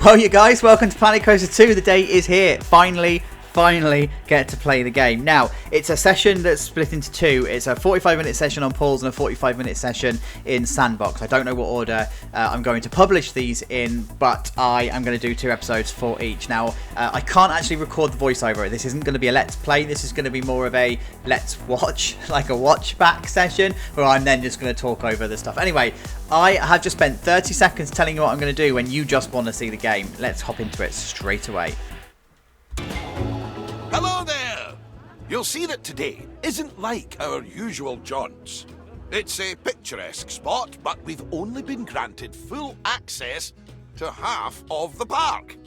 Well, you guys, welcome to Planet Coaster 2. The day is here. Finally get to play the game. Now, it's a session that's split into two. It's a 45-minute session on pools and a 45-minute session in Sandbox. I don't know what order I'm going to publish these in, but I am going to do 2 episodes for each. Now, I can't actually record the voiceover. This isn't going to be a let's play. This is going to be more of a let's watch, like a watch back session, where I'm then just going to talk over the stuff. Anyway, I have just spent 30 seconds telling you what I'm going to do when you just want to see the game. Let's hop into it straight away. Hello there! You'll see that today isn't like our usual jaunts. It's a picturesque spot, but we've only been granted full access to half of the park.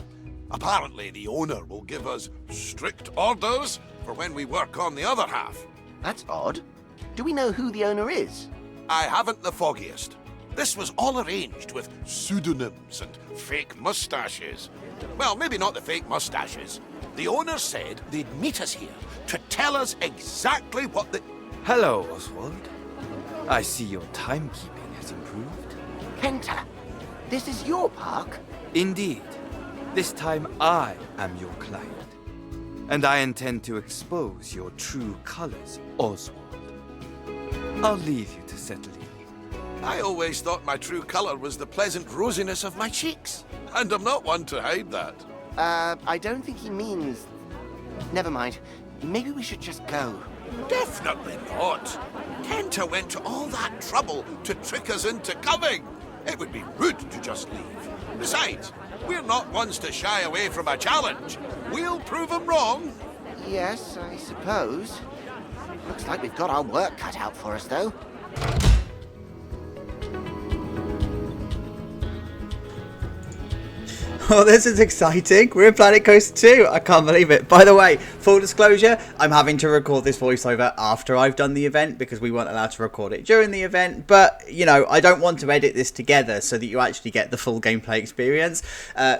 Apparently, the owner will give us strict orders for when we work on the other half. That's odd. Do we know who the owner is? I haven't the foggiest. This was all arranged with pseudonyms and fake mustaches. Well, maybe not the fake mustaches. The owner said they'd meet us here to tell us exactly what the... Hello, Oswald. I see your timekeeping has improved. Kenta, this is your park? Indeed. This time I am your client. And I intend to expose your true colors, Oswald. I'll leave you to settle in. I always thought my true color was the pleasant rosiness of my cheeks. And I'm not one to hide that. I don't think he means... Never mind. Maybe we should just go. Definitely not. Kenta went to all that trouble to trick us into coming. It would be rude to just leave. Besides, we're not ones to shy away from a challenge. We'll prove him wrong. Yes, I suppose. Looks like we've got our work cut out for us, though. Oh, this is exciting. We're in Planet Coaster 2. I can't believe it. By the way, full disclosure, I'm having to record this voiceover after I've done the event because we weren't allowed to record it during the event. But, you know, I don't want to edit this together so that you actually get the full gameplay experience.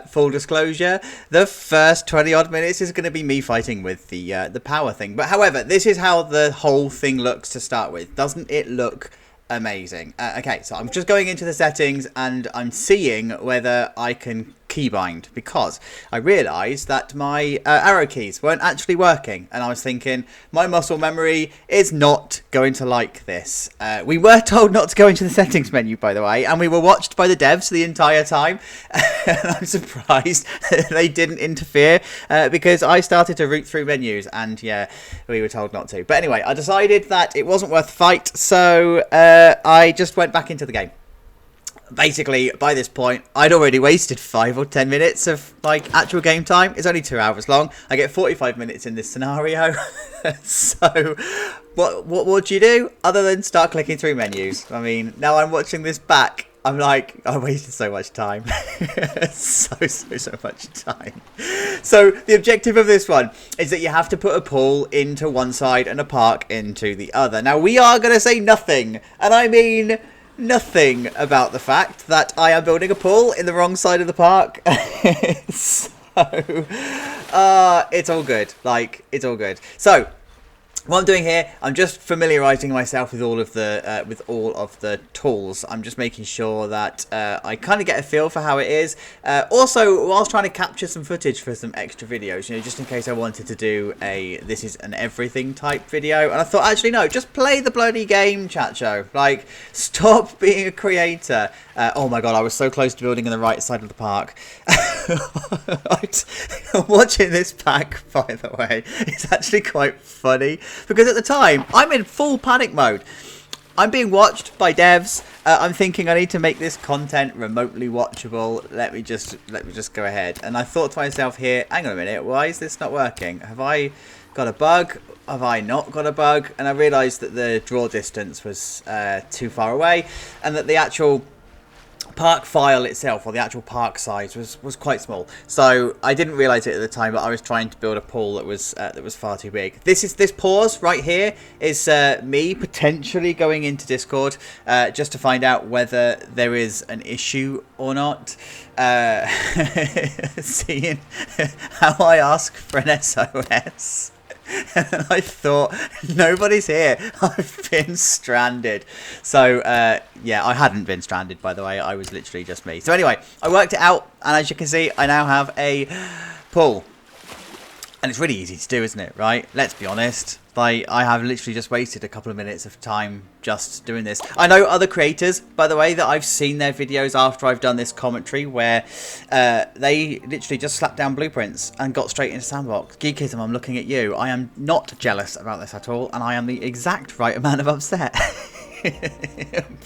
Full disclosure, the first 20-odd minutes is going to be me fighting with the power thing. But, however, this is how the whole thing looks to start with. Doesn't it look amazing? Okay, so I'm just going into the settings and I'm seeing whether I can keybind, because I realised that my arrow keys weren't actually working, and I was thinking my muscle memory is not going to like this. We were told not to go into the settings menu, by the way, and we were watched by the devs the entire time. And I'm surprised they didn't interfere because I started to root through menus, and yeah, we were told not to. But anyway, I decided that it wasn't worth the fight, so I just went back into the game. Basically, by this point, I'd already wasted 5 or 10 minutes of like actual game time. It's only 2 hours long. I get 45 minutes in this scenario. So, what do you do other than start clicking through menus? I mean, now I'm watching this back. I'm like, I wasted so much time. so much time. So the objective of this one is that you have to put a pool into one side and a park into the other. Now, we are going to say nothing, and I mean nothing, about the fact that I am building a pool in the wrong side of the park. So, it's all good. Like, it's all good. So, what I'm doing here, I'm just familiarising myself with all of the tools. I'm just making sure that I kind of get a feel for how it is. Also, whilst trying to capture some footage for some extra videos, you know, just in case I wanted to do a this is an everything type video. And I thought, actually, no, just play the bloody game, Chacho. Like, stop being a creator. Oh my god, I was so close to building in the right side of the park. Watching this pack, by the way, is actually quite funny. Because at the time, I'm in full panic mode. I'm being watched by devs. I'm thinking I need to make this content remotely watchable. Let me just go ahead. And I thought to myself here, hang on a minute, why is this not working? Have I got a bug? Have I not got a bug? And I realised that the draw distance was too far away, and that the actual park file itself, or the actual park size, was quite small. So I didn't realise it at the time, but I was trying to build a pool that was far too big. This pause right here is me potentially going into Discord just to find out whether there is an issue or not. Seeing how I ask for an SOS. And I thought, nobody's here. I've been stranded. So, yeah, I hadn't been stranded, by the way. I was literally just me. So anyway, I worked it out. And as you can see, I now have a pool. And it's really easy to do, isn't it? Right? Let's be honest. Like, I have literally just wasted a couple of minutes of time just doing this. I know other creators, by the way, that I've seen their videos after I've done this commentary where they literally just slapped down blueprints and got straight into Sandbox. Geekism, I'm looking at you. I am not jealous about this at all, and I am the exact right amount of upset.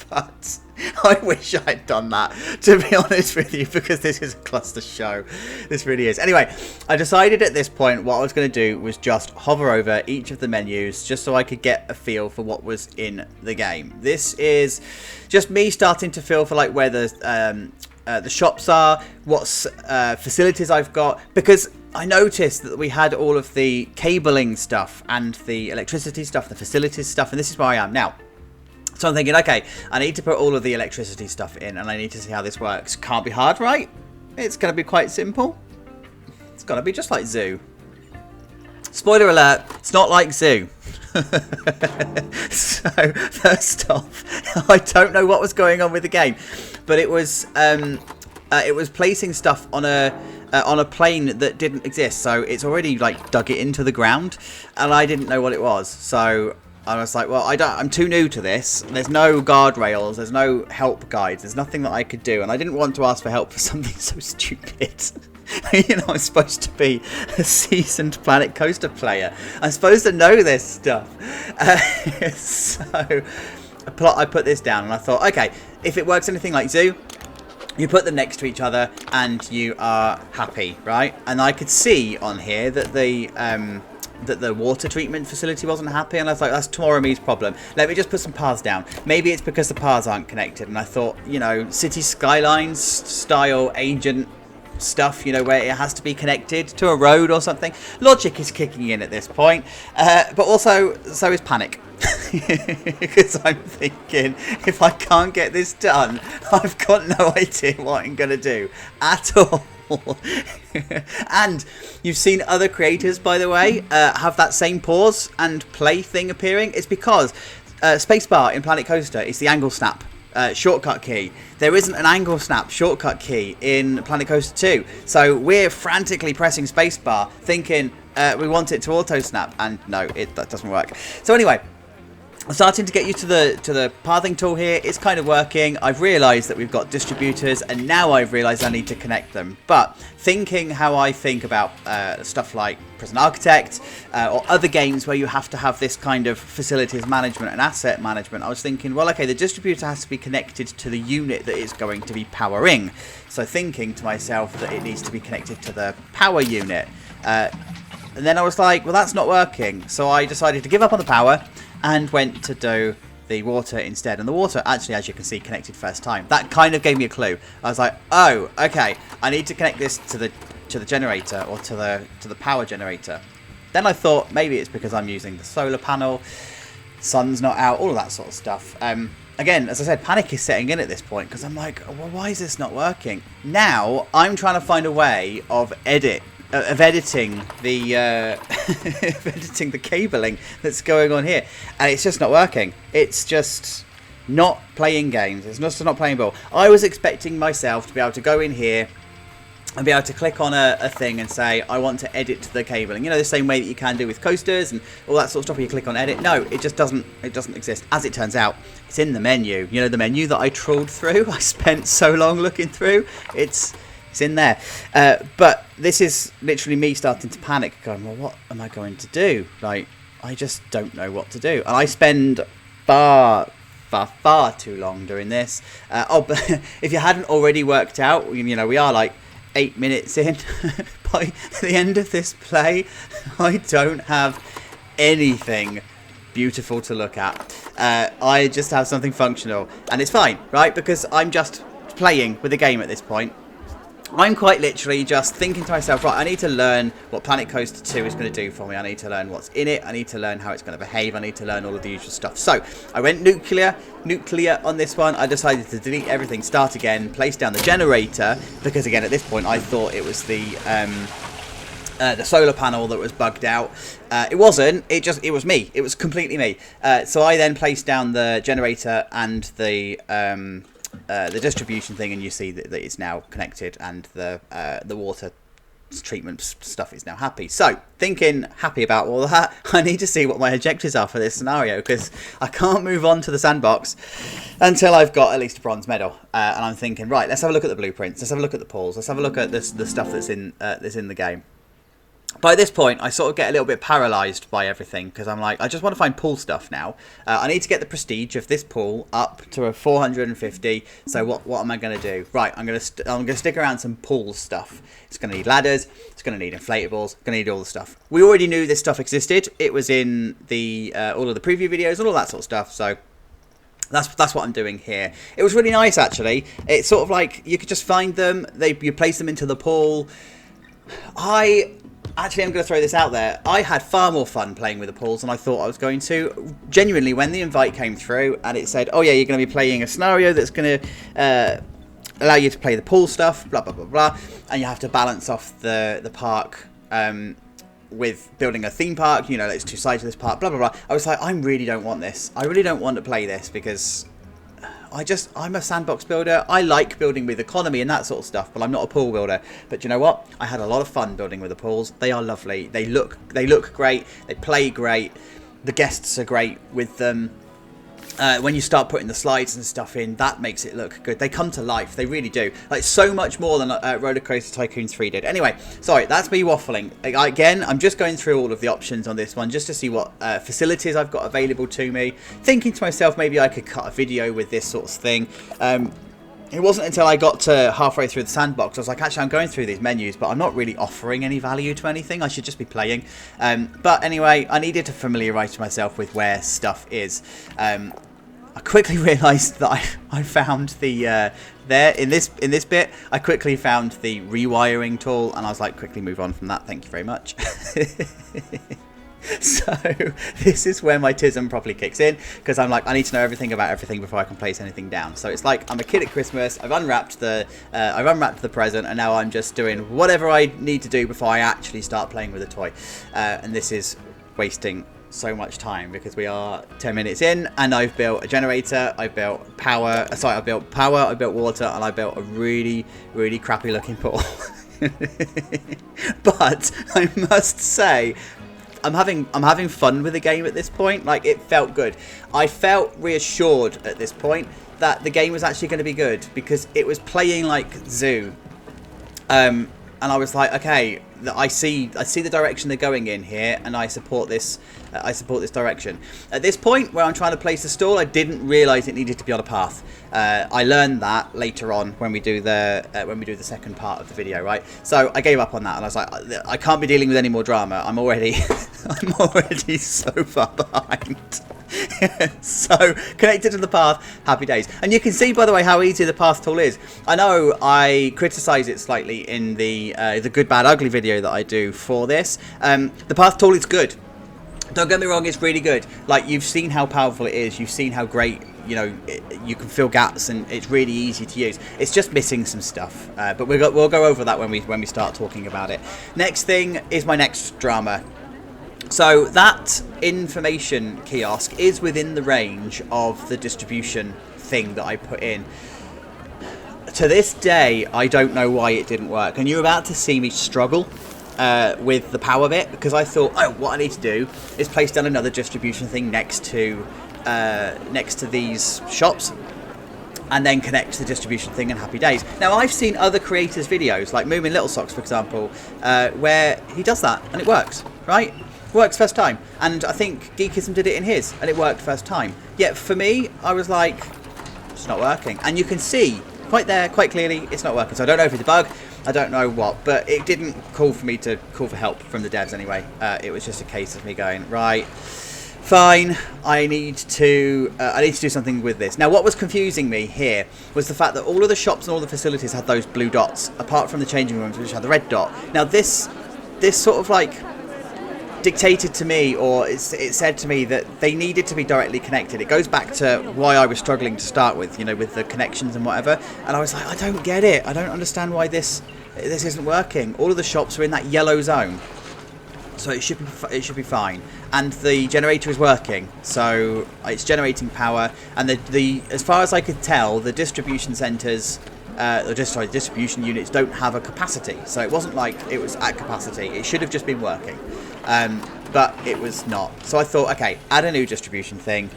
But I wish I'd done that, to be honest with you, because this is a cluster show. This really is. Anyway, I decided at this point what I was going to do was just hover over each of the menus just so I could get a feel for what was in the game. This is just me starting to feel for like where the shops are, what facilities I've got, because I noticed that we had all of the cabling stuff and the electricity stuff, the facilities stuff, and this is where I am now. So I'm thinking, okay, I need to put all of the electricity stuff in, and I need to see how this works. Can't be hard, right? It's going to be quite simple. It's going to be just like Zoo. Spoiler alert, it's not like Zoo. So, first off, I don't know what was going on with the game, but it was placing stuff on a plane that didn't exist. So it's already like dug it into the ground, and I didn't know what it was. So I was like, well, I'm too new to this. There's no guardrails. There's no help guides. There's nothing that I could do. And I didn't want to ask for help for something so stupid. You know, I'm supposed to be a seasoned Planet Coaster player. I'm supposed to know this stuff. So I put this down and I thought, okay, if it works anything like Zoo, you put them next to each other and you are happy, right? And I could see on here that the water treatment facility wasn't happy, and I was like, that's Tomorrow Me's problem. Let me just put some paths down. Maybe it's because the paths aren't connected, and I thought, you know, City Skylines style agent stuff, you know, where it has to be connected to a road or something. Logic is kicking in at this point, but also so is panic. Because I'm thinking, if I can't get this done, I've got no idea what I'm going to do at all. And you've seen other creators, by the way, have that same pause and play thing appearing. It's because spacebar in Planet Coaster is the angle snap shortcut key. There isn't an angle snap shortcut key in Planet Coaster 2. So we're frantically pressing spacebar thinking we want it to auto snap, and no, that doesn't work. So anyway, I'm starting to get used to the pathing tool here. It's kind of working. I've realised that we've got distributors, and now I've realised I need to connect them. But thinking how I think about stuff like Prison Architect or other games where you have to have this kind of facilities management and asset management, I was thinking, well, okay, the distributor has to be connected to the unit that it's going to be powering. So thinking to myself that it needs to be connected to the power unit. And then I was like, well, that's not working. So I decided to give up on the power and went to do the water instead. And the water, actually, as you can see, connected first time. That kind of gave me a clue. I was like, oh, okay, I need to connect this to the generator, or to the power generator. Then I thought maybe it's because I'm using the solar panel, sun's not out, all of that sort of stuff. Again, as I said, panic is setting in at this point, because I'm like, well, why is this not working? Now I'm trying to find a way of editing the editing the cabling that's going on here, and it's just not working. It's just not playing games. It's just not playing ball. I was expecting myself to be able to go in here and be able to click on a thing and say, I want to edit the cabling. You know, the same way that you can do with coasters and all that sort of stuff where you click on edit. No, it just doesn't exist. As it turns out, it's in the menu. You know, the menu that I trawled through, I spent so long looking through. It's in there. But this is literally me starting to panic, going, well, what am I going to do? Like, I just don't know what to do. And I spend far too long doing this. But if you hadn't already worked out, you know, we are like 8 minutes in. By the end of this play, I don't have anything beautiful to look at. I just have something functional, and it's fine, right? Because I'm just playing with the game at this point. I'm quite literally just thinking to myself, right, I need to learn what Planet Coaster 2 is going to do for me. I need to learn what's in it. I need to learn how it's going to behave. I need to learn all of the usual stuff. So I went nuclear on this one. I decided to delete everything, start again, place down the generator, because again, at this point, I thought it was the the solar panel that was bugged out. It wasn't. It was me. It was completely me. So I then placed down the generator and the distribution thing, and you see that it's now connected, and the water treatment stuff is now happy. So, thinking happy about all that, I need to see what my objectives are for this scenario, because I can't move on to the sandbox until I've got at least a bronze medal. And I'm thinking, right, let's have a look at the blueprints, let's have a look at the pools, let's have a look at the stuff that's in the game. By this point, I sort of get a little bit paralysed by everything, because I'm like, I just want to find pool stuff now. I need to get the prestige of this pool up to a 450. So what am I going to do? Right, I'm going to stick around some pool stuff. It's going to need ladders. It's going to need inflatables. It's going to need all the stuff. We already knew this stuff existed. It was in the all of the preview videos and all that sort of stuff. So that's what I'm doing here. It was really nice, actually. It's sort of like you could just find them. You place them into the pool. Actually, I'm going to throw this out there. I had far more fun playing with the pools than I thought I was going to. Genuinely, when the invite came through and it said, oh yeah, you're going to be playing a scenario that's going to allow you to play the pool stuff, blah, blah, blah, blah, and you have to balance off the park with building a theme park, you know, there's two sides of this park, blah, blah, blah. I was like, I really don't want this. I really don't want to play this, because I'm a sandbox builder. I like building with economy and that sort of stuff, but I'm not a pool builder. But you know what? I had a lot of fun building with the pools. They are lovely. They look great. They play great. The guests are great with them. When you start putting the slides and stuff in, that makes it look good. They come to life. They really do. Like, so much more than Roller Coaster Tycoon 3 did. Anyway, sorry, that's me waffling. Again, I'm just going through all of the options on this one just to see what facilities I've got available to me. Thinking to myself, maybe I could cut a video with this sort of thing. It wasn't until I got to halfway through the sandbox, I was like, actually, I'm going through these menus, but I'm not really offering any value to anything. I should just be playing. But anyway, I needed to familiarise myself with where stuff is. I quickly realised that I found the there in this bit. I quickly found the rewiring tool, and I was like, quickly move on from that. Thank you very much. So this is where my tism properly kicks in, because I'm like, I need to know everything about everything before I can place anything down. So it's like I'm a kid at Christmas. I've unwrapped the present, and now I'm just doing whatever I need to do before I actually start playing with a toy. And this is wasting so much time, because we are 10 minutes in and I've built a generator, I built power, I built water, and I built a really, really crappy looking pool. But I must say, I'm having fun with the game at this point. Like, it felt good. I felt reassured at this point that the game was actually going to be good, because it was playing like Zoo. And I was like, okay, I see the direction they're going in here, and I support this. I support this direction. At this point, where I'm trying to place the stall, I didn't realise it needed to be on a path. I learned that later on when we do the second part of the video, right? So I gave up on that, and I was like, I can't be dealing with any more drama. I'm already so far behind. So connected to the path, happy days. And you can see, by the way, how easy the path tool is. I know I criticise it slightly in the good, bad, ugly video that I do for this. The path tool is good. Don't get me wrong, it's really good. Like, you've seen how powerful it is. You've seen how great, you know, you can fill gaps, and it's really easy to use. It's just missing some stuff. But we'll go over that when we start talking about it. Next thing is my next drama. So that information kiosk is within the range of the distribution thing that I put in. To this day, I don't know why it didn't work. And you're about to see me struggle with the power bit, because I thought, oh, what I need to do is place down another distribution thing next to these shops, and then connect to the distribution thing, and happy days. Now, I've seen other creators' videos, like Moomin Little Socks, for example, where he does that, and it works, right? Works first time. And I think Geekism did it in his, and it worked first time. Yet for me, I was like, it's not working. And you can see quite clearly, it's not working. So I don't know if it's a bug, I don't know what, but it didn't call for me to call for help from the devs anyway. It was just a case of me going, right, fine, I need to do something with this. Now, what was confusing me here was the fact that all of the shops and all the facilities had those blue dots, apart from the changing rooms, which had the red dot. Now, this sort of like dictated to me, or it said to me that they needed to be directly connected. It goes back to why I was struggling to start with, you know, with the connections and whatever. And I was like, I don't get it. I don't understand why this this isn't working. All of the shops are in that yellow zone. So it should be fine, and the generator is working, so it's generating power. And the as far as I could tell, the distribution centres, distribution units don't have a capacity. So it wasn't like it was at capacity. It should have just been working, but it was not. So I thought, okay, add a new distribution thing,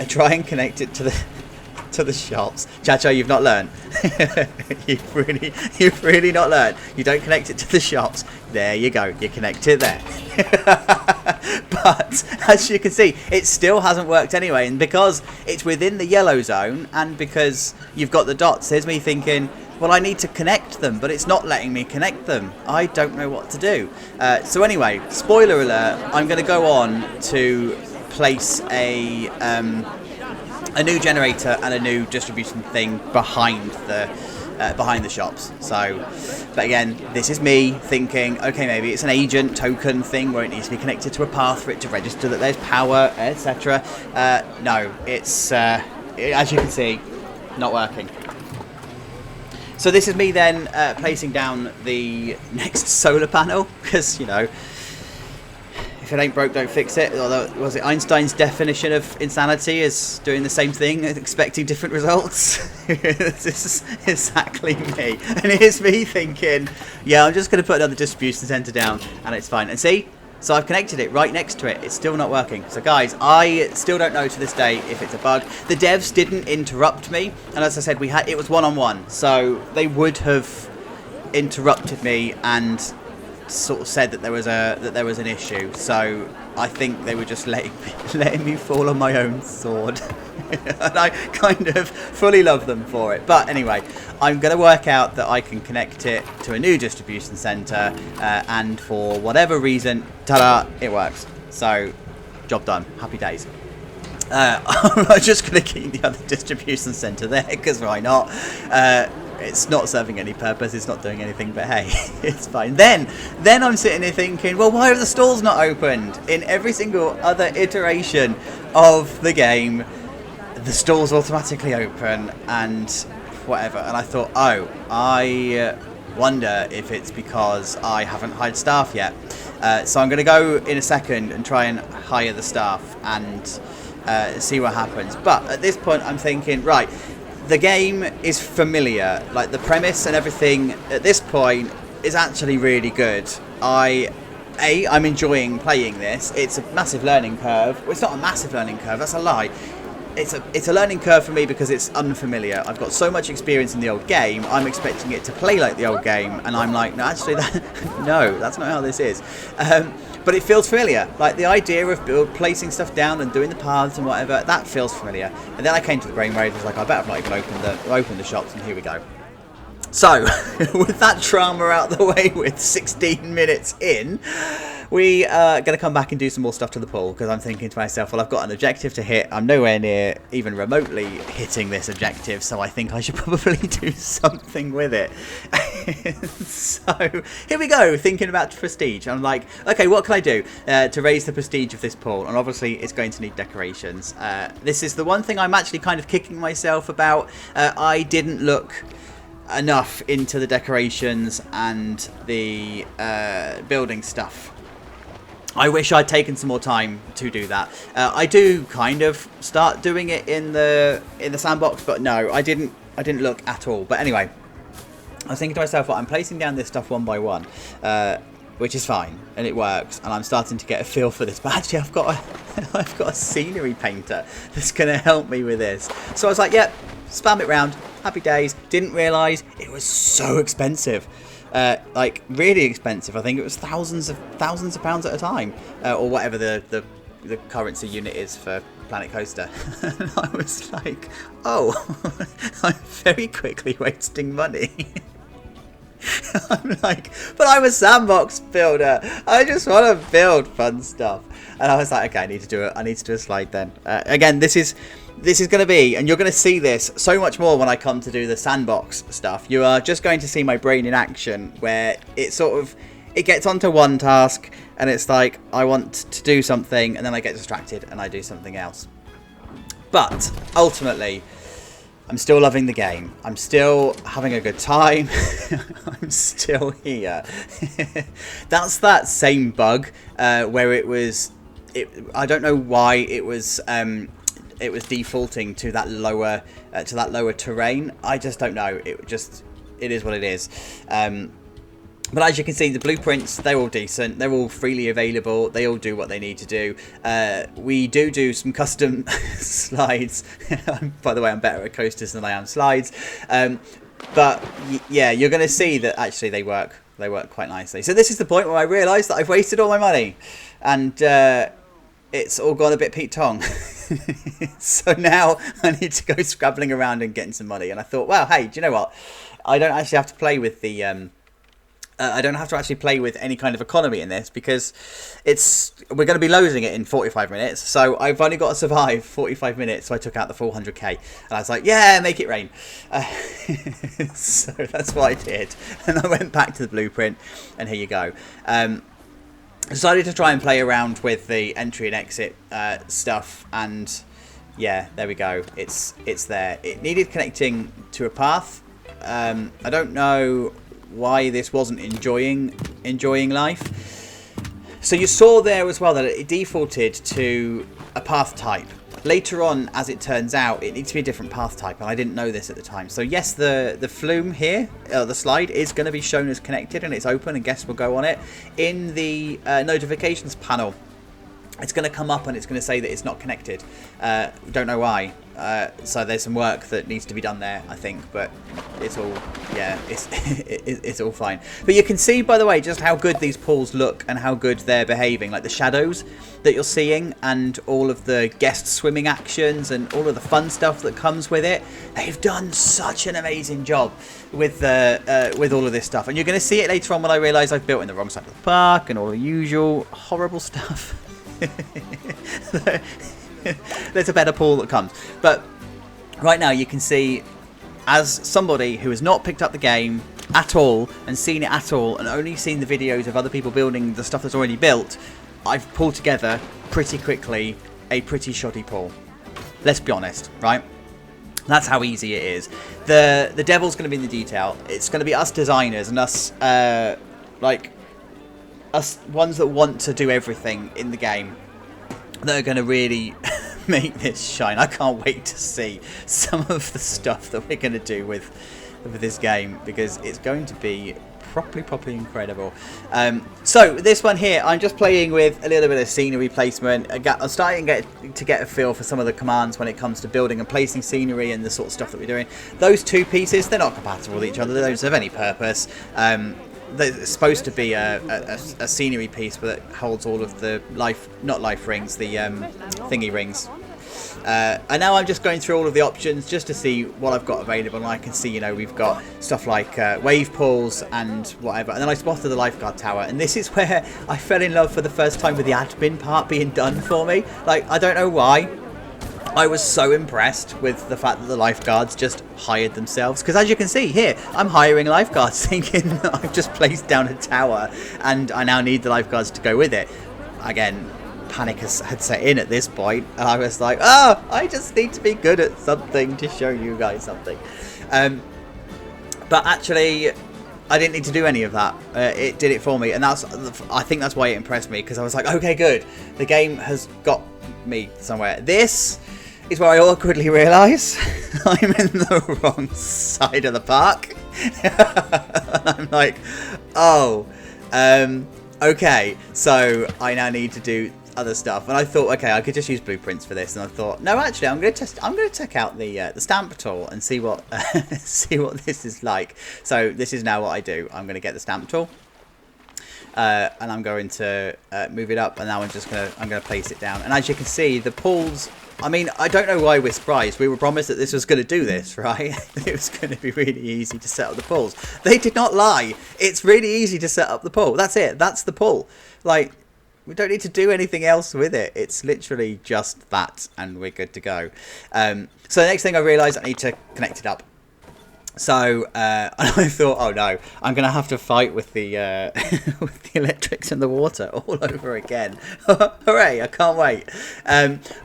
try and connect it to the shops. Chacho, you've not learned. you've really not learned. You don't connect it to the shops. There you go. You connect it there. But as you can see, it still hasn't worked anyway. And because it's within the yellow zone, and because you've got the dots, there's me thinking, well, I need to connect them, but it's not letting me connect them. I don't know what to do. So anyway, spoiler alert, I'm going to go on to place a new generator and a new distribution thing behind the shops. So, but again, this is me thinking, okay, maybe it's an agent token thing where it needs to be connected to a path for it to register that there's power, etc. No, it's as you can see, not working. So this is me then placing down the next solar panel, because, you know, if it ain't broke, don't fix it. Although, was it Einstein's definition of insanity is doing the same thing, expecting different results? This is exactly me. And here's me thinking, yeah, I'm just going to put another distribution centre down and it's fine. And see? So I've connected it right next to it. It's still not working. So guys, I still don't know to this day if it's a bug. The devs didn't interrupt me. And as I said, it was one-on-one. So they would have interrupted me and sort of said that there was an issue. So I think they were just letting me fall on my own sword. And I kind of fully love them for it. But anyway, I'm going to work out that I can connect it to a new distribution centre, and for whatever reason, ta-da, it works. So, job done. Happy days. I'm just going to keep the other distribution centre there, because why not? It's not serving any purpose, it's not doing anything, but hey, it's fine. Then I'm sitting here thinking, well, why are the stalls not opened? In every single other iteration of the game, the stalls automatically open and whatever. And I thought, oh, I wonder if it's because I haven't hired staff yet. So I'm going to go in a second and try and hire the staff and see what happens. But at this point, I'm thinking, right, the game is familiar, like the premise and everything at this point is actually really good. I'm enjoying playing this. It's a massive learning curve. Well, it's not a massive learning curve, that's a lie. It's a learning curve for me because it's unfamiliar. I've got so much experience in the old game, I'm expecting it to play like the old game, and I'm like, no, actually, no, that's not how this is. But it feels familiar. Like the idea of placing stuff down and doing the paths and whatever, that feels familiar. And then I came to the brainwave, I was like, I better not even open the shops, and here we go. So, with that drama out the way, with 16 minutes in, we are going to come back and do some more stuff to the pool, because I'm thinking to myself, well, I've got an objective to hit. I'm nowhere near even remotely hitting this objective, so I think I should probably do something with it. So, here we go, thinking about prestige. I'm like, okay, what can I do to raise the prestige of this pool? And obviously, it's going to need decorations. This is the one thing I'm actually kind of kicking myself about. I didn't look enough into the decorations and the building stuff. I wish I'd taken some more time to do that. I do kind of start doing it in the sandbox, but no, I didn't look at all. But anyway, I was thinking to myself, well, I'm placing down this stuff one by one, which is fine, and it works, and I'm starting to get a feel for this. But actually, I've got a scenery painter that's going to help me with this. So I was like, yep, spam it round. Happy days. Didn't realise it was so expensive. Like really expensive. I think it was thousands of pounds at a time, or whatever the currency unit is for Planet Coaster. And I was like, oh, I'm very quickly wasting money. I'm like, but I'm a sandbox builder. I just want to build fun stuff. And I was like, okay, I need to do a slide then. Again, this is going to be, and you're going to see this so much more when I come to do the sandbox stuff. You are just going to see my brain in action, where it gets onto one task, and it's like, I want to do something, and then I get distracted, and I do something else. But, ultimately, I'm still loving the game. I'm still having a good time. I'm still here. That's that same bug where it was. I don't know why it was defaulting to that lower terrain. I just don't know. It is what it is. But as you can see, the blueprints, they're all decent. They're all freely available. They all do what they need to do. We do some custom slides. By the way, I'm better at coasters than I am slides. But yeah, you're going to see that actually they work quite nicely. So this is the point where I realised that I've wasted all my money. And it's all gone a bit Pete Tong. So now I need to go scrabbling around and getting some money. And I thought, well, hey, do you know what? I don't actually have to play with the... I don't have to actually play with any kind of economy in this because we're going to be losing it in 45 minutes. So I've only got to survive 45 minutes. So I took out the 400k and I was like, yeah, make it rain. So that's what I did. And I went back to the blueprint and here you go. Decided to try and play around with the entry and exit stuff. And yeah, there we go. It's there. It needed connecting to a path. I don't know why this wasn't enjoying life. So you saw there as well that it defaulted to a path type. Later on, as it turns out, it needs to be a different path type, and I didn't know this at the time. So yes, the flume here, the slide, is going to be shown as connected, and it's open, and guests will go on it. In the notifications panel, it's going to come up and it's going to say that it's not connected. Don't know why. So there's some work that needs to be done there, I think, but it's all, yeah, it's all fine. But you can see, by the way, just how good these pools look and how good they're behaving. Like the shadows that you're seeing and all of the guest swimming actions and all of the fun stuff that comes with it. They've done such an amazing job with all of this stuff. And you're going to see it later on when I realise I've built in the wrong side of the park and all the usual horrible stuff. There's a better pool that comes, but right now you can see, as somebody who has not picked up the game at all and seen it at all and only seen the videos of other people building the stuff that's already built, I've pulled together pretty quickly a pretty shoddy pool. Let's be honest, right? That's how easy it is. The devil's going to be in the detail. It's going to be us designers and us us ones that want to do everything in the game that are going to really make this shine. I can't wait to see some of the stuff that we're going to do with this game because it's going to be properly incredible. So this one here, I'm just playing with a little bit of scenery placement. I'm starting to get a feel for some of the commands when it comes to building and placing scenery and the sort of stuff that we're doing. Those two pieces, they're not compatible with each other. They don't serve any purpose. It's supposed to be a scenery piece that holds all of the not life rings, the thingy rings. And now I'm just going through all of the options just to see what I've got available. And I can see, we've got stuff like wave pools and whatever. And then I spotted the lifeguard tower. And this is where I fell in love for the first time with the admin part being done for me. Like, I don't know why. I was so impressed with the fact that the lifeguards just hired themselves. Because as you can see here, I'm hiring lifeguards thinking that I've just placed down a tower and I now need the lifeguards to go with it. Again, panic had set in at this point, and I was like, I just need to be good at something to show you guys something. But actually, I didn't need to do any of that. It did it for me, and I think that's why it impressed me, because I was like, okay, good. The game has got me somewhere. This is where I awkwardly realise I'm in the wrong side of the park. And I'm like, okay, so I now need to do other stuff. And I thought, okay, I could just use blueprints for this. And I thought, no, actually, I'm going to check out the stamp tool and see what this is like. So this is now what I do. I'm going to get the stamp tool. And I'm going to move it up, and now I'm going to place it down. And as you can see, the pools, I mean, I don't know why we're surprised. We were promised that this was going to do this, right? It was going to be really easy to set up the pools. They did not lie. It's really easy to set up the pool. That's it. That's the pool. Like, we don't need to do anything else with it. It's literally just that, and we're good to go. So the next thing I realised, I need to connect it up. So I thought, oh no, I'm going to have to fight with the with the electrics and the water all over again. Hooray, I can't wait.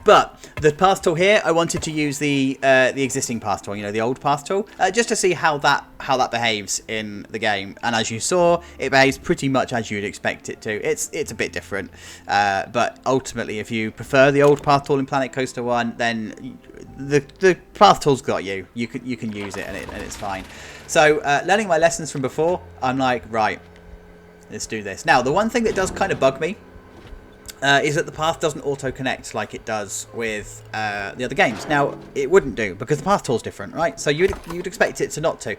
But the path tool here, I wanted to use the existing path tool, the old path tool, just to see how that behaves in the game. And as you saw, it behaves pretty much as you'd expect it to. It's a bit different. But ultimately, if you prefer the old path tool in Planet Coaster 1, then the path tool's got you. You can use it and it's fine. So learning my lessons from before, I'm like, right, let's do this. Now, the one thing that does kind of bug me is that the path doesn't auto-connect like it does with the other games. Now, it wouldn't do because the path tool's different, right? So you'd expect it to not to.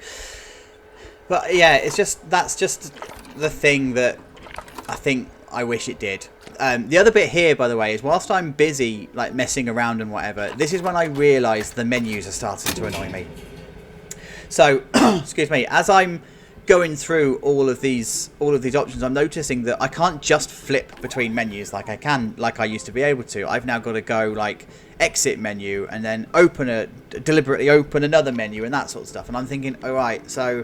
But yeah, that's just the thing that I think I wish it did. The other bit here, by the way, is whilst I'm busy like messing around and whatever, this is when I realise the menus are starting to annoy me. So, excuse me, as I'm going through all of these options, I'm noticing that I can't just flip between menus like I used to be able to. I've now got to go like exit menu and then deliberately open another menu and that sort of stuff. And I'm thinking, all right, so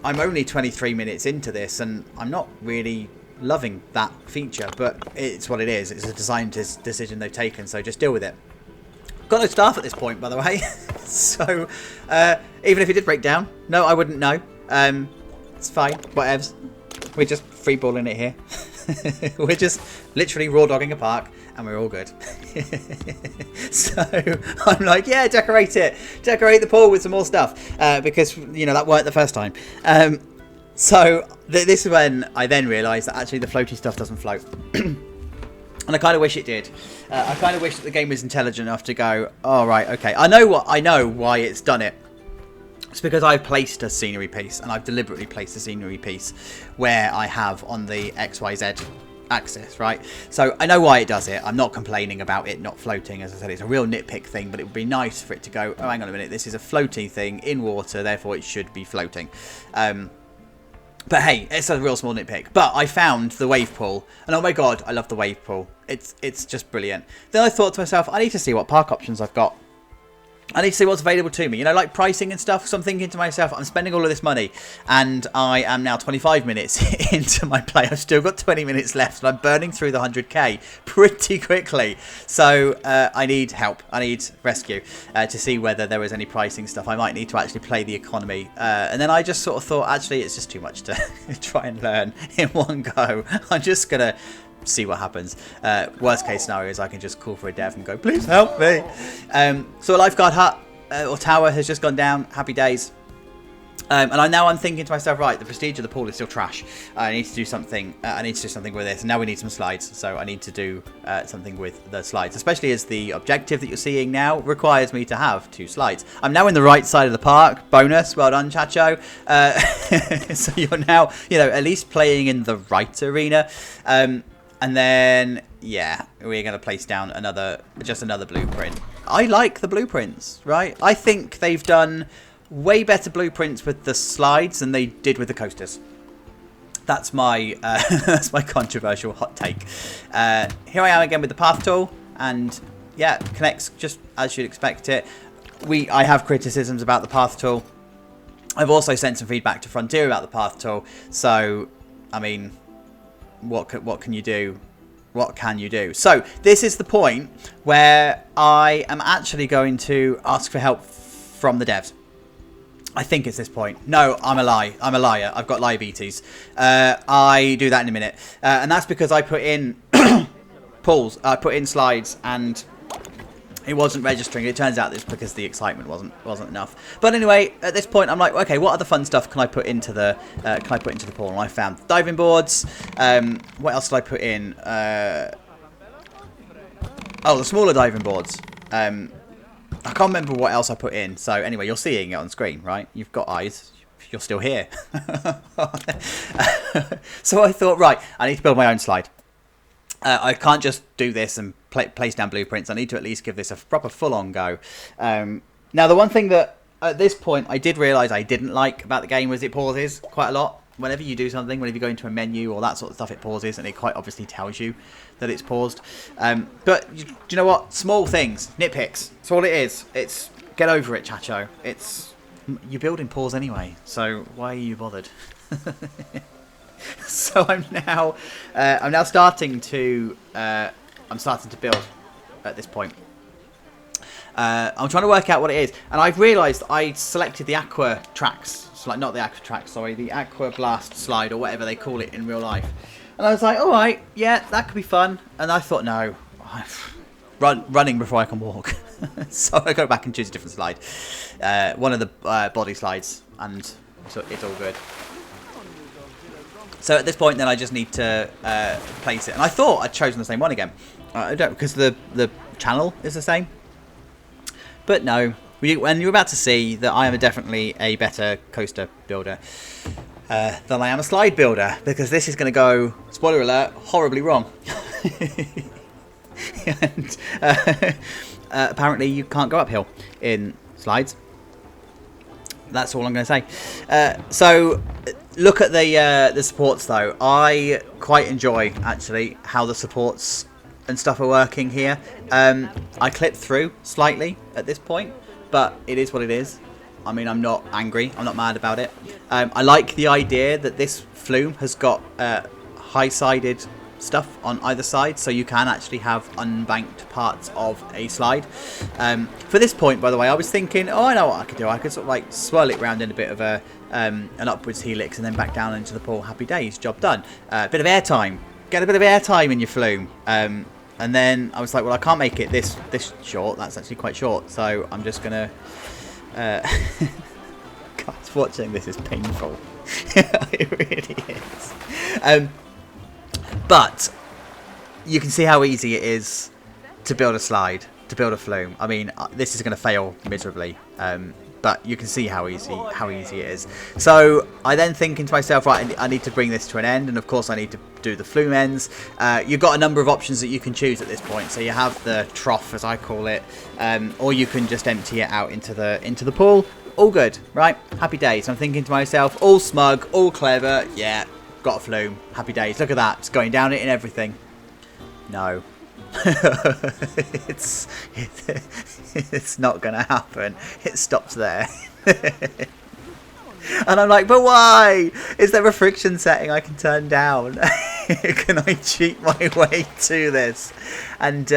I'm only 23 minutes into this and I'm not really loving that feature, but it's what it is. It's a design decision they've taken, so just deal with it. Got no staff at this point, by the way. So even if it did break down, no, I wouldn't know. It's fine, whatevs. We're just freeballing it here. We're just literally raw dogging a park and we're all good. So I'm like, yeah, decorate the pool with some more stuff, because that worked the first time. So this is when I then realised that actually the floaty stuff doesn't float. And I kind of wish it did. I kind of wish that the game was intelligent enough to go, oh, right, okay. I know why it's done it. It's because I've placed a scenery piece, and I've deliberately placed a scenery piece where I have on the XYZ axis, right? So I know why it does it. I'm not complaining about it not floating. As I said, it's a real nitpick thing, but it would be nice for it to go, oh, hang on a minute, this is a floating thing in water, therefore it should be floating. But hey, it's a real small nitpick. But I found the wave pool, and oh my god, I love the wave pool. It's just brilliant. Then I thought to myself, I need to see what park options I've got. I need to see what's available to me, like pricing and stuff. So I'm thinking to myself, I'm spending all of this money, and I am now 25 minutes into my play. I've still got 20 minutes left, and I'm burning through the 100k pretty quickly. So I need help. I need rescue to see whether there was any pricing stuff. I might need to actually play the economy. And then I just sort of thought, actually, it's just too much to try and learn in one go. I'm just going to see what happens. Worst case scenario is I can just call for a dev and go, please help me. So a lifeguard hut or tower has just gone down. Happy days. And I'm thinking to myself, right, the prestige of the pool is still trash. I need to do something. I need to do something with this. And now we need some slides. So I need to do something with the slides, especially as the objective that you're seeing now requires me to have 2 slides. I'm now in the right side of the park. Bonus. Well done, Chacho. So you're now, at least playing in the right arena. And then, yeah, we're going to place down another blueprint. I like the blueprints, right? I think they've done way better blueprints with the slides than they did with the coasters. That's my that's my controversial hot take. Here I am again with the path tool, and yeah, connects just as you'd expect it. I have criticisms about the path tool. I've also sent some feedback to Frontier about the path tool. So, I mean, what can you do? What can you do? So this is the point where I am actually going to ask for help from the devs. I think it's this point. No, I'm a liar. I've got liabilities. I do that in a minute. And that's because I put in pools. I put in slides and it wasn't registering. It turns out it's because the excitement wasn't enough. But anyway, at this point, I'm like, okay, what other fun stuff can I put into the pool? And I found diving boards. What else did I put in? The smaller diving boards. I can't remember what else I put in. So anyway, you're seeing it on screen, right? You've got eyes. You're still here. So I thought, right, I need to build my own slide. I can't just do this and place down blueprints. I need to at least give this a proper full-on go. Now, the one thing that at this point I did realise I didn't like about the game was it pauses quite a lot. Whenever you do something, whenever you go into a menu or that sort of stuff, it pauses, and it quite obviously tells you that it's paused. But do you know what? Small things, nitpicks. That's all it is. It's get over it, Chacho. It's you're building pools anyway, so why are you bothered? So I'm now starting to build at this point. I'm trying to work out what it is, and I've realised I selected the aqua tracks, so like not the aqua tracks, sorry, the aqua blast slide or whatever they call it in real life. And I was like, all right, yeah, that could be fun. And I thought, no, running before I can walk. So I go back and choose a different slide, one of the body slides, and so it's all good. So at this point, then I just need to place it. And I thought I'd chosen the same one again. I don't, because the channel is the same. But no, and you're about to see that I am definitely a better coaster builder than I am a slide builder, because this is going to go, spoiler alert, horribly wrong. And apparently you can't go uphill in slides. That's all I'm going to say. So look at the supports though. I quite enjoy actually how the supports and stuff are working here. I clipped through slightly at this point, but it is what it is. I mean, I'm not angry. I'm not mad about it. I like the idea that this flume has got high-sided stuff on either side, so you can actually have unbanked parts of a slide. For this point, by the way, I was thinking, oh, I know what I could do. I could sort of like swirl it round in a bit of a an upwards helix and then back down into the pool. Happy days, job done. Bit of airtime. Get a bit of airtime in your flume. And then I was like, well, I can't make it this short. That's actually quite short. So I'm just going to... God, watching this is painful. It really is. But you can see how easy it is to build a slide, to build a flume. I mean, this is going to fail miserably. But you can see how easy it is. So I then think to myself, right, I need to bring this to an end, and of course I need to do the flume ends. You've got a number of options that you can choose at this point. So you have the trough, as I call it, or you can just empty it out into the pool. All good, right? Happy days. I'm thinking to myself, all smug, all clever. Yeah, got a flume. Happy days. Look at that. It's going down it and everything. No. it's not gonna happen. It stops there. And I'm like, but why? Is there a friction setting I can turn down? Can I cheat my way to this? And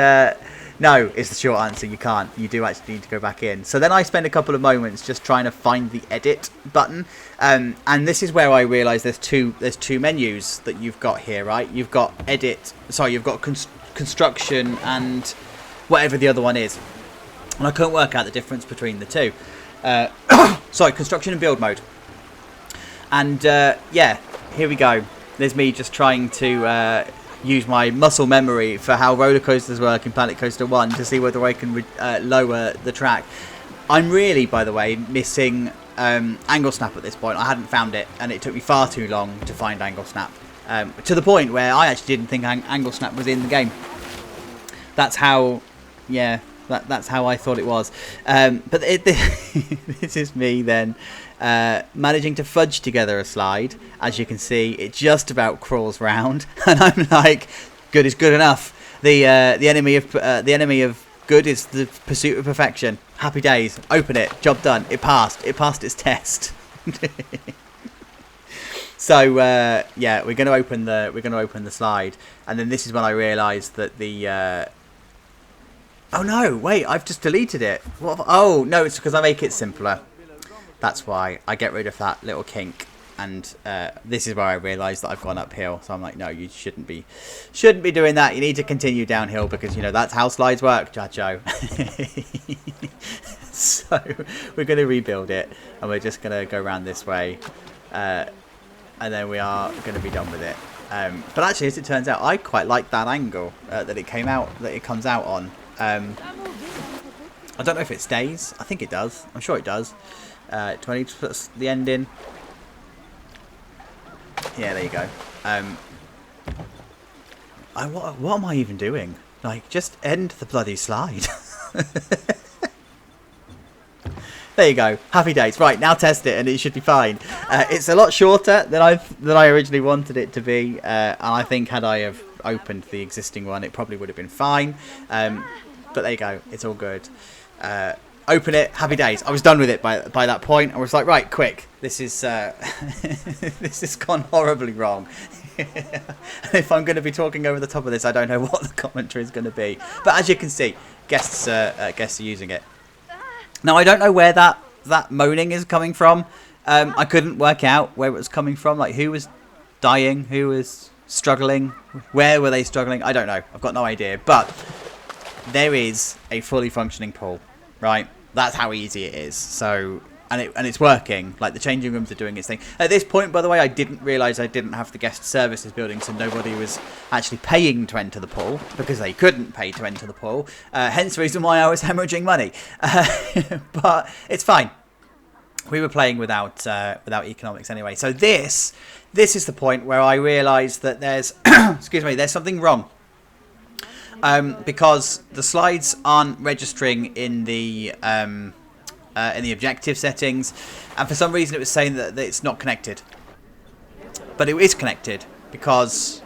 no, is the short answer. You can't. You do actually need to go back in. So then I spend a couple of moments just trying to find the edit button, and this is where I realise there's two menus that you've got here, right? You've got edit. Sorry, you've got construction and whatever the other one is, and I couldn't work out the difference between the two. Sorry, construction and build mode. And yeah, here we go. There's me just trying to use my muscle memory for how roller coasters work in Planet Coaster 1 to see whether I can lower the track. I'm really, by the way, missing angle snap at this point. I hadn't found it, and it took me far too long to find angle snap. To the point where I actually didn't think angle snap was in the game. That's how, yeah, that's how I thought it was. But this is me then managing to fudge together a slide. As you can see, it just about crawls round, and I'm like, good is good enough. The enemy of good is the pursuit of perfection. Happy days. Open it. Job done. It passed. It passed its test. So yeah, we're going to open the slide, and then this is when I realised that the oh no, wait, I've just deleted it. Oh no, it's because I make it simpler. That's why I get rid of that little kink, and this is where I realised that I've gone uphill. So I'm like, no, you shouldn't be doing that. You need to continue downhill because you know that's how slides work, Chacho. So we're going to rebuild it, and we're just going to go around this way. And then we are going to be done with it. But actually, as it turns out, I quite like that angle that it comes out on. I don't know if it stays. I think it does. I'm sure it does. Do I need to put the end in? Yeah, there you go. What am I even doing? Like, just end the bloody slide. There you go. Happy days. Right, now test it and it should be fine. It's a lot shorter than I originally wanted it to be. And I think had I have opened the existing one, it probably would have been fine. But there you go. It's all good. open it, happy days. I was done with it by that point. I was like, right, quick. This is this has gone horribly wrong. And if I'm going to be talking over the top of this, I don't know what the commentary is going to be. But as you can see, guests are using it. Now I don't know where that moaning is coming from. I couldn't work out where it was coming from. Like who was dying, who was struggling, where were they struggling? I don't know. I've got no idea. But there is a fully functioning pool, right? That's how easy it is. So. And it's working. Like the changing rooms are doing its thing. At this point, by the way, I didn't realise I didn't have the guest services building, so nobody was actually paying to enter the pool because they couldn't pay to enter the pool. Hence the reason why I was hemorrhaging money. But it's fine. We were playing without economics anyway. So this is the point where I realised that there's there's something wrong. Because the slides aren't registering in the objective settings, and for some reason it was saying that it's not connected, but it is connected because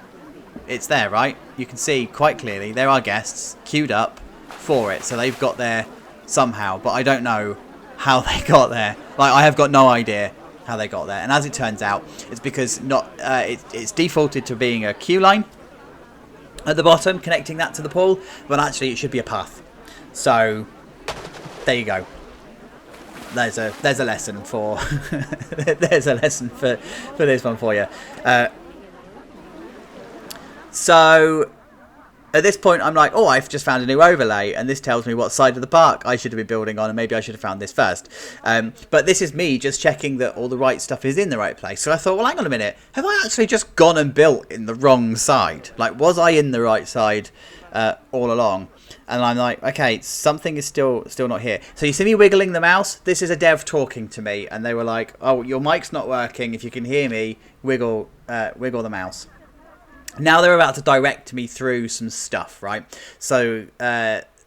it's there, right? You can see quite clearly there are guests queued up for it, so they've got there somehow, but I don't know how they got there. Like I have got no idea how they got there, and as it turns out it's because it's defaulted to being a queue line at the bottom connecting that to the pool, but actually it should be a path. So there you go. There's a lesson for there's a lesson for this one for you. So at this point I'm like, oh, I've just found a new overlay, and this tells me what side of the park I should have been building on, and maybe I should have found this first. But this is me just checking that all the right stuff is in the right place. So I thought, well, hang on a minute, have I actually just gone and built in the wrong side? Like, was I in the right side all along? And I'm like, okay, something is still not here. So you see me wiggling the mouse? This is a dev talking to me, and they were like, oh, your mic's not working. If you can hear me, wiggle the mouse. Now they're about to direct me through some stuff, right? So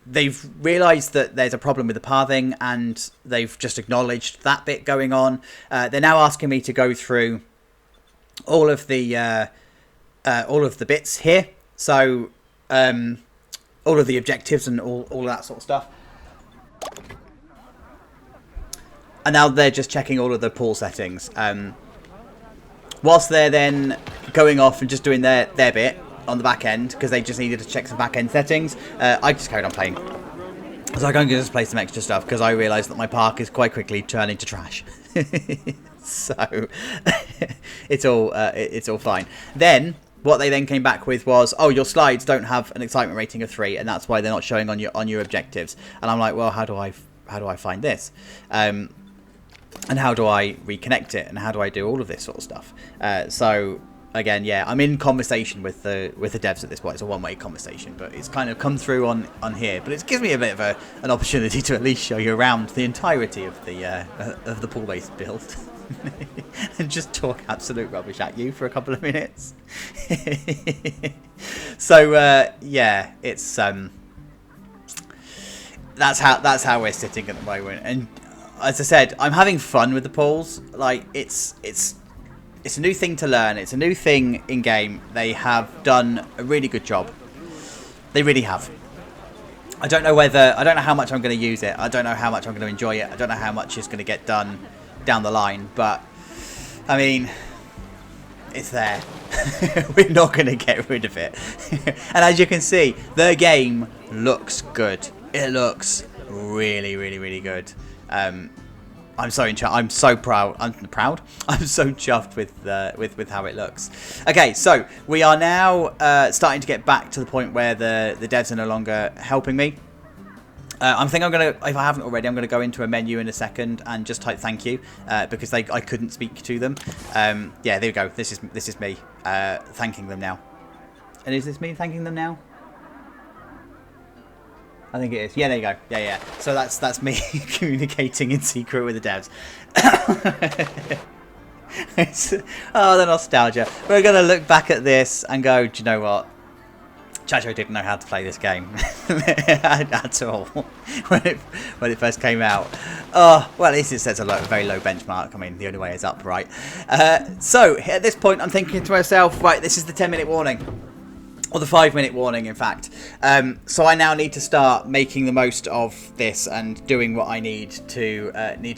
they've realised that there's a problem with the pathing, and they've just acknowledged that bit going on. They're now asking me to go through all of the bits here. So all of the objectives and all of that sort of stuff. And now they're just checking all of the pool settings. Whilst they're then going off and just doing their bit on the back end, because they just needed to check some back end settings, I just carried on playing. I was like, I'm going to just play some extra stuff, because I realised that my park is quite quickly turning to trash. So it's all fine. Then what they then came back with was, oh, your slides don't have an excitement rating of 3, and that's why they're not showing on your objectives. And I'm like, well, how do I find this? And how do I reconnect it? And how do I do all of this sort of stuff? So again, yeah, I'm in conversation with the devs at this point. It's a one-way conversation, but it's kind of come through on here. But it gives me a bit of an opportunity to at least show you around the entirety of the pool-based build. And just talk absolute rubbish at you for a couple of minutes. So yeah, it's that's how we're sitting at the moment. And as I said, I'm having fun with the pools. Like it's a new thing to learn. It's a new thing in game. They have done a really good job. They really have. I don't know how much I'm going to use it. I don't know how much I'm going to enjoy it. I don't know how much is going to get done down the line, but I mean, it's there. We're not going to get rid of it. And as you can see, the game looks good. It looks really, really, really good. I'm so proud. I'm so chuffed with how it looks. Okay, so we are now starting to get back to the point where the devs are no longer helping me. I think I'm gonna, if I haven't already, I'm gonna go into a menu in a second and just type thank you because I couldn't speak to them. Yeah, there we go. This is me thanking them now. And is this me thanking them now? I think it is. Yeah, there you go. Yeah. So that's me communicating in secret with the devs. The nostalgia. We're gonna look back at this and go, do you know what? Chacho didn't know how to play this game at all when it first came out. Oh, well, at least it sets a very low benchmark. I mean, the only way is up, right? So at this point, I'm thinking to myself, right, this is the 10-minute warning. or the 5-minute warning, in fact. So I now need to start making the most of this and doing what I need to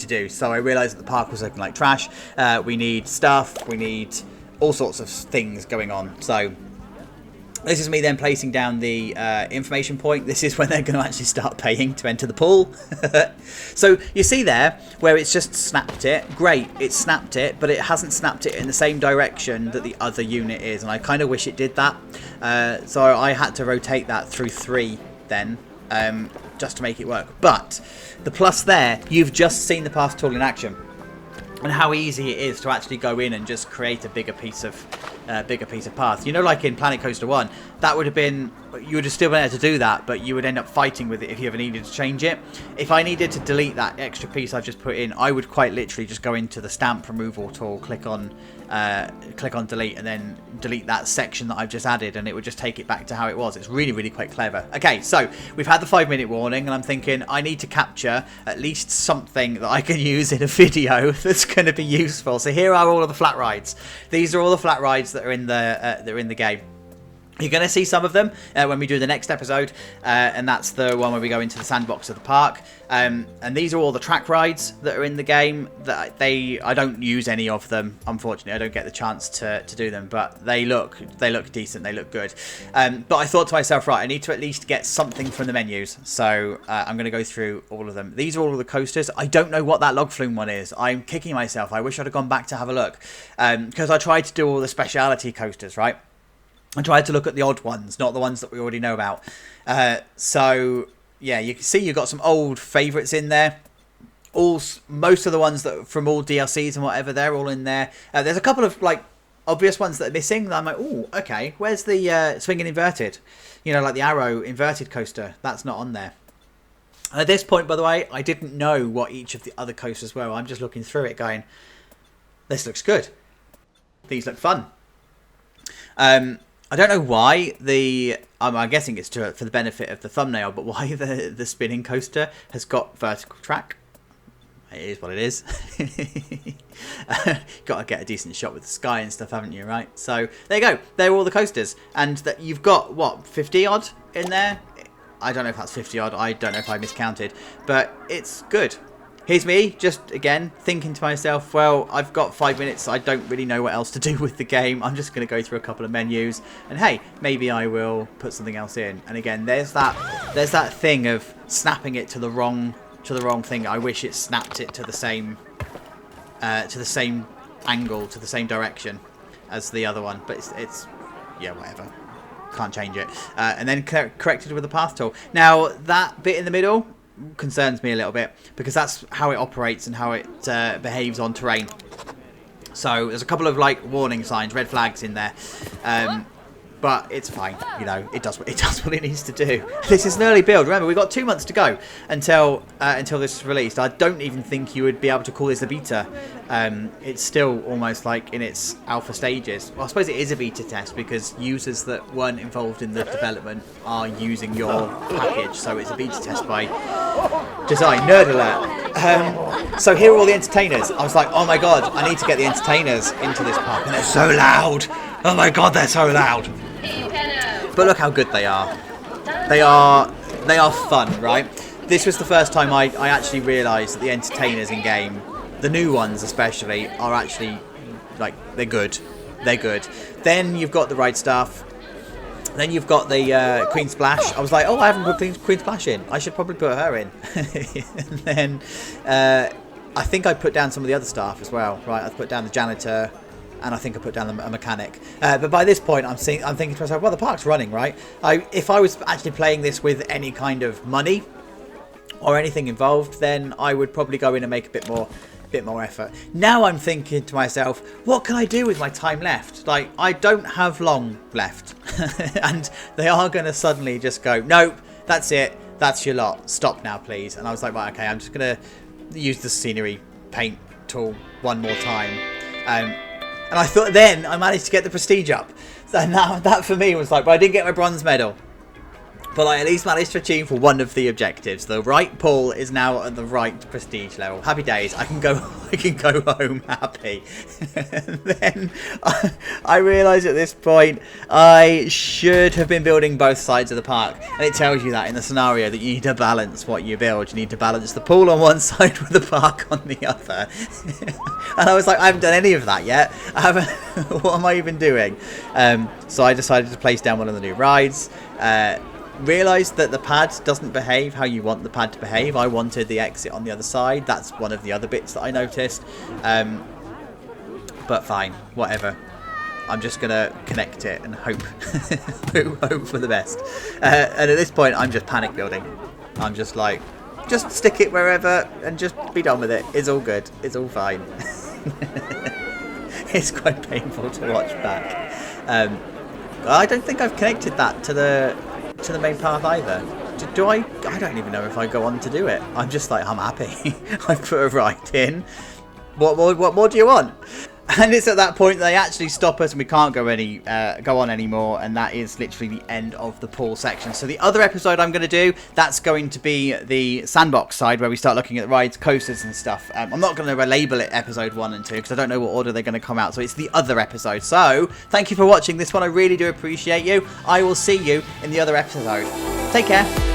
do. So I realised that the park was looking like trash. We need stuff. We need all sorts of things going on. So this is me then placing down the information point. This is when they're going to actually start paying to enter the pool. So you see there where it's just snapped it. Great, it snapped it, but it hasn't snapped it in the same direction that the other unit is. And I kind of wish it did that. So I had to rotate that through 3 then, just to make it work. But the plus there, you've just seen the path tool in action. And how easy it is to actually go in and just create a bigger piece of path. You know, like in Planet Coaster 1, that would have been, you would have still been able to do that, but you would end up fighting with it if you ever needed to change it. If I needed to delete that extra piece I've just put in, I would quite literally just go into the stamp removal tool, click on delete, and then delete that section that I've just added, and it would just take it back to how it was. It's really, really quite clever. Okay, so we've had the 5-minute warning, and I'm thinking I need to capture at least something that I can use in a video that's going to be useful. So here are all of the flat rides. These are all the flat rides that are in the game. You're going to see some of them when we do the next episode, and that's the one where we go into the sandbox of the park. And these are all the track rides that are in the game. I don't use any of them, unfortunately. I don't get the chance to do them, but they look decent. They look good. But I thought to myself, right, I need to at least get something from the menus. So I'm going to go through all of them. These are all of the coasters. I don't know what that log flume one is. I'm kicking myself. I wish I'd have gone back to have a look, because I tried to do all the speciality coasters, right? I tried to look at the odd ones, not the ones that we already know about. So yeah, you can see you've got some old favourites in there. Most of the ones that from all DLCs and whatever, they're all in there. There's a couple of like obvious ones that are missing. That I'm like, oh, okay, where's the swinging inverted? You know, like the arrow inverted coaster. That's not on there. And at this point, by the way, I didn't know what each of the other coasters were. I'm just looking through it, going, this looks good. These look fun. I don't know why I'm guessing it's for the benefit of the thumbnail, but why the spinning coaster has got vertical track. It is what it is. Got to get a decent shot with the sky and stuff, haven't you, right? So there you go. They're all the coasters. And that you've got, what, 50 odd in there? I don't know if that's 50 odd. I don't know if I miscounted. But it's good. Here's me, just, again, thinking to myself, well, I've got 5 minutes. I don't really know what else to do with the game. I'm just going to go through a couple of menus. And, hey, maybe I will put something else in. And, again, there's that thing of snapping it to the wrong thing. I wish it snapped it to the same angle, to the same direction as the other one. But it's yeah, whatever. Can't change it. And then corrected with the path tool. Now, that bit in the middle concerns me a little bit, because that's how it operates and how it behaves on terrain. So there's a couple of like warning signs, red flags in there, but it's fine. You know, it does what it needs to do. This is an early build. Remember, we've got 2 months to go until this is released. I don't even think you would be able to call this a beta. It's still almost like in its alpha stages. Well, I suppose it is a beta test because users that weren't involved in the development are using your package. So it's a beta test by design. Nerd alert. So here are all the entertainers. I was like, oh my god, I need to get the entertainers into this park, and they're so loud. Oh my god, they're so loud. But look how good they are. They are fun, right? This was the first time I actually realised that the entertainers in game, the new ones especially, are actually, like, they're good. They're good. Then you've got the ride staff. Then you've got the Queen Splash. I was like, oh, I haven't put Queen Splash in. I should probably put her in. And then I think I put down some of the other staff as well, right? I put down the janitor, and I think I put down a mechanic. But by this point, I'm thinking to myself, well, the park's running, right? If I was actually playing this with any kind of money or anything involved, then I would probably go in and make a bit more effort. Now I'm thinking to myself, what can I do with my time left? Like, I don't have long left. And they are going to suddenly just go, nope, that's it. That's your lot. Stop now, please. And I was like, right, okay, I'm just going to use the scenery paint tool one more time. And I thought then I managed to get the prestige up. And that for me was like, but I didn't get my bronze medal. But But I at least managed to achieve for one of the objectives. The right pool is now at the right prestige level. Happy days. I can go home happy. And then I realised at this point I should have been building both sides of the park. And it tells you that in the scenario that you need to balance what you build. You need to balance the pool on one side with the park on the other. And I was like, I haven't done any of that yet. What am I even doing? So I decided to place down one of the new rides. Realised that the pad doesn't behave how you want the pad to behave. I wanted the exit on the other side. That's one of the other bits that I noticed. But fine, whatever. I'm just gonna connect it and hope hope for the best. And at this point, I'm just panic building. I'm just like, just stick it wherever and just be done with it. It's all good. It's all fine. It's quite painful to watch back. I don't think I've connected that to the main path either. Do I? I don't even know if I go on to do it. I'm just like, I'm happy. I put a ride in. What more do you want? And it's at that point they actually stop us and we can't go on anymore, and that is literally the end of the pool section. So the other episode I'm going to do, that's going to be the sandbox side where we start looking at the rides, coasters and stuff. I'm not going to label it episode 1 and 2 because I don't know what order they're going to come out, so it's the other episode. So thank you for watching this one. I really do appreciate you. I will see you in the other episode. Take care.